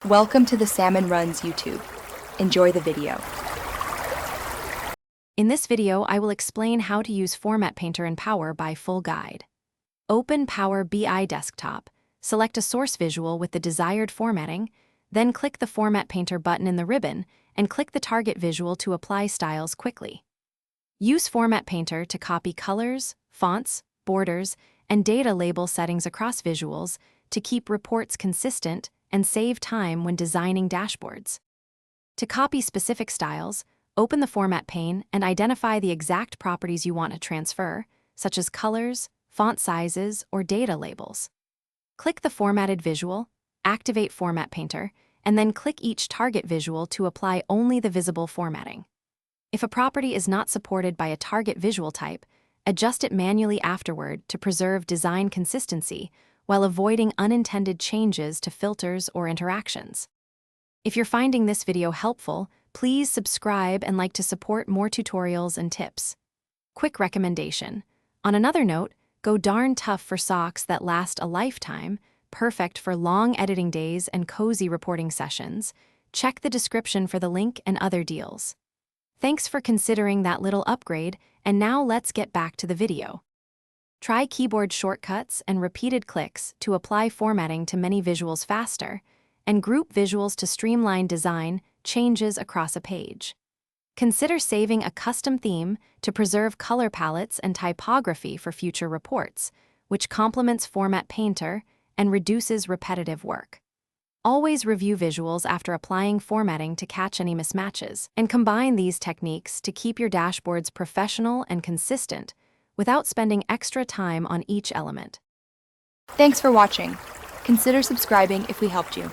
Welcome to the Salmon Runs YouTube. Enjoy the video. In this video, I will explain how to use Format Painter in Power BI full guide. Open Power BI Desktop, select a source visual with the desired formatting, then click the Format Painter button in the ribbon and click the target visual to apply styles quickly. Use Format Painter to copy colors, fonts, borders, and data label settings across visuals to keep reports consistent and save time when designing dashboards. To copy specific styles, open the Format pane and identify the exact properties you want to transfer, such as colors, font sizes, or data labels. Click the formatted visual, activate Format Painter, and then click each target visual to apply only the visible formatting. If a property is not supported by a target visual type, adjust it manually afterward to preserve design consistency while avoiding unintended changes to filters or interactions. If you're finding this video helpful, please subscribe and like to support more tutorials and tips. Quick recommendation. On another note, go darn tough for socks that last a lifetime, perfect for long editing days and cozy reporting sessions. Check the description for the link and other deals. Thanks for considering that little upgrade, and now let's get back to the video. Try keyboard shortcuts and repeated clicks to apply formatting to many visuals faster, and group visuals to streamline design changes across a page. Consider saving a custom theme to preserve color palettes and typography for future reports, which complements Format Painter and reduces repetitive work. Always review visuals after applying formatting to catch any mismatches, and combine these techniques to keep your dashboards professional and consistent without spending extra time on each element. Thanks for watching. Consider subscribing if we helped you.